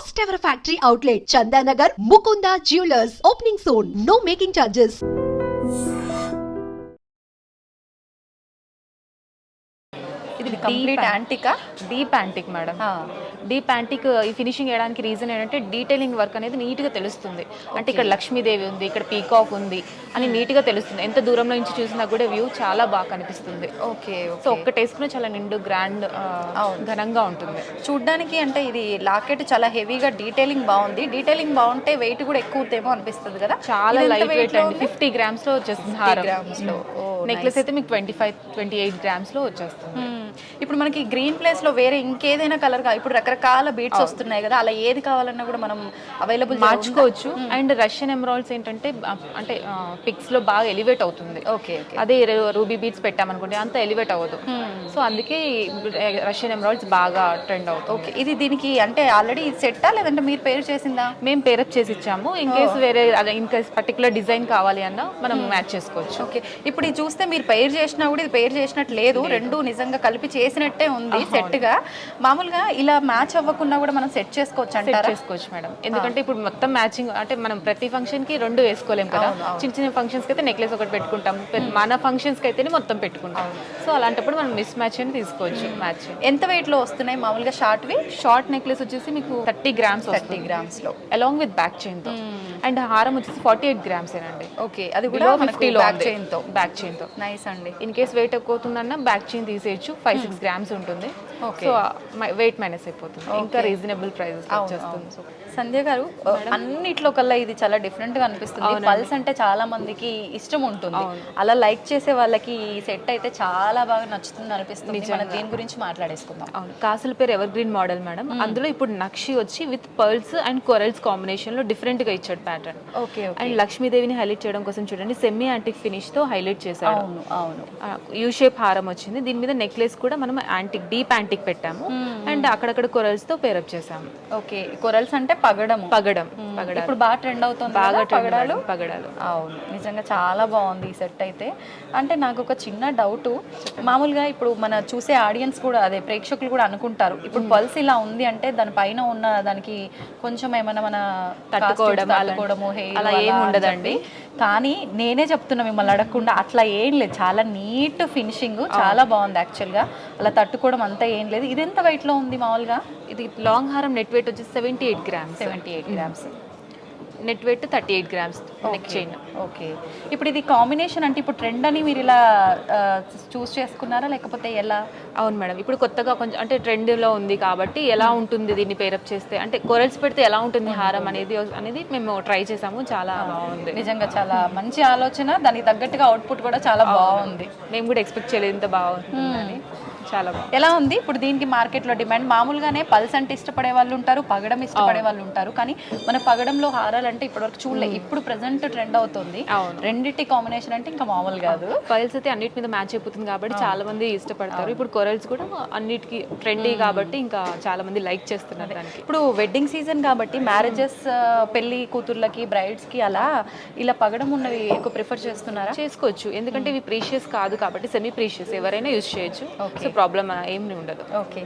first ever factory outlet, Chandanagar, Mukunda Jewelers, opening soon. No making charges. ఇది complete యాంటికా, deep antique madam. Deep antique ఈ finishing వేయడానికి reason ఏంటంటే detailing work అనేది నీట్గా తెలుస్తుంది. అంటే ఇక్కడ లక్ష్మీదేవి ఉంది, ఇక్కడ పీకాక్ ఉంది అని నీట్గా తెలుస్తుంది. ఎంత దూరంలో నుంచి చూసినా కూడా వ్యూ చాలా బాగా కనిపిస్తుంది. ఓకే. సో ఒక్కటి వేసుకుని చాలా నిండు గ్రాండ్ ఘనంగా ఉంటుంది చూడ్డానికి. అంటే ఇది లాకెట్ చాలా హెవీగా డీటెయిలింగ్ బాగుంది. డీటెయిలింగ్ బాగుంటే వెయిట్ కూడా ఎక్కువ ఉందేమో అనిపిస్తుంది కదా. చాలా లైట్ వెయిట్ అండి. 50 grams లో వచ్చేస్తుంది హారం. నెక్లెస్ అయితే మీకు 28 grams లో వచ్చేస్తుంది. ఇప్పుడు మనకి గ్రీన్ ప్లేస్ లో వేరే ఇంకేదైనా కలర్ ఇప్పుడు రకరకాల బీడ్స్ వస్తున్నాయి కదా, అలా ఏది కావాలన్నా కూడా మనం అవైలబుల్ మార్చుకోవచ్చు. అండ్ రష్యన్ ఎమరాల్డ్స్ ఏంటంటే అంటే పిక్స్ లో బాగా ఎలివేట్ అవుతుంది. ఓకే. అదే రూబీ బీడ్స్ పెట్టామనుకోండి అంత ఎలివేట్ అవ్వదు. సో అందుకే రష్యన్ ఎమరాల్డ్స్ బాగా ట్రెండ్ అవుతుంది. ఓకే. ఇది దీనికి అంటే ఆల్రెడీ సెట్టా లేదంటే మీరు పేరు చేసిందా? మేము పేరప్ చేసి ఇచ్చాము. ఇన్ కేసు వేరే ఇన్ కేసు పర్టికులర్ డిజైన్ కావాలి అన్నా మనం మ్యాచ్ చేసుకోవచ్చు. ఓకే. ఇప్పుడు ఇది చూస్తే మీరు పేరు చేసినా కూడా ఇది పేరు చేసినట్టు లేదు, రెండు నిజంగా కలిపి చేసినట్టే ఉంది సెట్ గా. మామూలుగా ఇలా మ్యాచ్ అవ్వకుండా కూడా మనం సెట్ చేసుకోవచ్చు అంటారా? చేసుకోవచ్చు మేడం. ఎందుకంటే ఇప్పుడు మొత్తం మ్యాచింగ్ అంటే మనం ప్రతి ఫంక్షన్ కి రెండు వేసుకోలేము కదా. చిన్న చిన్న ఫంక్షన్స్ కి అయితే నెక్లెస్ ఒకటి పెట్టుకుంటాం, మన ఫంక్షన్స్ కి అయితే మొత్తం పెట్టుకుంటాం. సో అలాంటప్పుడు మనం మిస్ మ్యాచ్ అని తీసుకోవచ్చు. మ్యాచ్ ఎంత వెయిట్ లో వస్తున్నాయి మామూలుగా షార్ట్ నెక్లెస్ వచ్చేసి మీకు 30 grams లో అలాంగ్ విత్ బ్యాక్ చైన్ తో. అండ్ హారం వచ్చేసి 48 grams ఏనండి. ఓకే. అది కూడా 50 బ్యాక్ చైన్ తో. నైస్ అండి. ఇన్ కేస్ వెయిట్ ఎక్కువ అవుతుందన్నా బ్యాక్ చైన్ తీసేయచ్చు. 5-6 grams ఉంటుంది. సో వెయిట్ మైనస్ అయిపోతుంది. ఇంకా రీజనబుల్ ప్రైజెస్ వచ్చేస్తుంది. సంధ్య గారు, అన్నిట్లో కల్లా ఇది చాలా డిఫరెంట్ గా అనిపిస్తుంది. పల్స్ అంటే చాలా మందికి ఇష్టం ఉంటుంది, అలా లైక్ చేసే వాళ్ళకి ఈ సెట్ అయితే చాలా బాగా నచ్చుతుంది అనిపిస్తుంది. మనం దీని గురించి మాట్లాడేసుకుందాం. అవును, కాసుల పేరు ఎవర్ గ్రీన్ మోడల్ మేడం. అందులో ఇప్పుడు నక్షి వచ్చి with pearls and corals combination లో డిఫరెంట్ గా ఇచ్చాడు ప్యాటర్న్. ఓకే. అండ్ లక్ష్మీదేవిని హైలైట్ చేయడం కోసం చూడండి సెమీ యాంటిక్ ఫినిష్ తో హైలైట్ చేశాడు. అవును. యూ షేప్ హారం వచ్చింది. దీని మీద నెక్లెస్ కూడా మనం యాంటిక్ డీప్ యాంటిక్ పెట్టాము. అండ్ అక్కడక్కడ కొరల్స్ తో పేరప్ చేసాము. ఓకే. కొరల్స్ అంటే పగడం ఇప్పుడు బాగా ట్రెండ్ అవుతుంది. బాగా పగడాలు. అవును, నిజంగా చాలా బాగుంది ఈ సెట్ అయితే. అంటే నాకు ఒక చిన్న డౌట్, మామూలుగా ఇప్పుడు మన చూసే ఆడియన్స్ కూడా అదే ప్రేక్షకులు కూడా అనుకుంటారు ఇప్పుడు పల్స్ ఇలా ఉంది అంటే దానిపైన ఉన్న దానికి కొంచెం ఏమైనా మన తట్టుకోవడము అలా ఏమి ఉండదండి. కానీ నేనే చెప్తున్నా మిమ్మల్ని అడగకుండా, అట్లా ఏం లేదు. చాలా నీట్ ఫినిషింగ్, చాలా బాగుంది యాక్చువల్గా. అలా తట్టుకోవడం అంతా ఏం లేదు. ఇది ఎంత వెయిట్ లో ఉంది మామూలుగా? ఇది లాంగ్ హారం నెట్ వెయిట్ వచ్చి 78 grams. Net weight 38 grams neck chain. Okay. ఇప్పుడు ఇది కాంబినేషన్ అంటే ఇప్పుడు ట్రెండ్ అని మీరు ఇలా చూస్ చేసుకున్నారా లేకపోతే ఎలా? అవును మేడం, ఇప్పుడు కొత్తగా కొంచెం అంటే ట్రెండ్లో ఉంది కాబట్టి ఎలా ఉంటుంది దీన్ని పేరప్ చేస్తే, అంటే కొరల్స్ పెడితే ఎలా ఉంటుంది హారం అనేది మేము ట్రై చేసాము. చాలా బాగుంది నిజంగా, చాలా మంచి ఆలోచన. దానికి తగ్గట్టుగా అవుట్పుట్ కూడా చాలా బాగుంది. మేము కూడా ఎక్స్పెక్ట్ చేయలేదు ఇంత బాగుంటుందని. చాలా బాగుంది. ఎలా ఉంది ఇప్పుడు దీనికి మార్కెట్లో డిమాండ్? మామూలుగానే పల్స్ అంటే ఇష్టపడే వాళ్ళు ఉంటారు, పగడం ఇష్టపడే వాళ్ళు ఉంటారు. కానీ మన పగడంలో హారాలు అంటే ఇప్పటివరకు చూడలేదు. ఇప్పుడు ప్రెసెంట్ ట్రెండ్ అవుతుంది. రెండింటి కాంబినేషన్ అంటే ఇంకా మామూలు కాదు. పల్స్ అయితే అన్నిటి మీద మ్యాచ్ అయిపోతుంది కాబట్టి చాలా మంది ఇష్టపడతారు. ఇప్పుడు కొరల్స్ కూడా అన్నిటికీ ట్రెండీ కాబట్టి ఇంకా చాలా మంది లైక్ చేస్తున్నారు దానికి. ఇప్పుడు వెడ్డింగ్ సీజన్ కాబట్టి మ్యారేజెస్, పెళ్లి కూతుర్లకి, బ్రైడ్స్ కి అలా ఇలా పగడం ఉన్నవి ఎక్కువ ప్రిఫర్ చేస్తున్నారా? చేసుకోవచ్చు, ఎందుకంటే ఇవి ప్రీషియస్ కాదు కాబట్టి సెమీ ప్రీషియస్ ఎవరైనా యూజ్ చేయొచ్చు. సో ప్రాబ్లం ఏమి ఉండదు. ఓకే.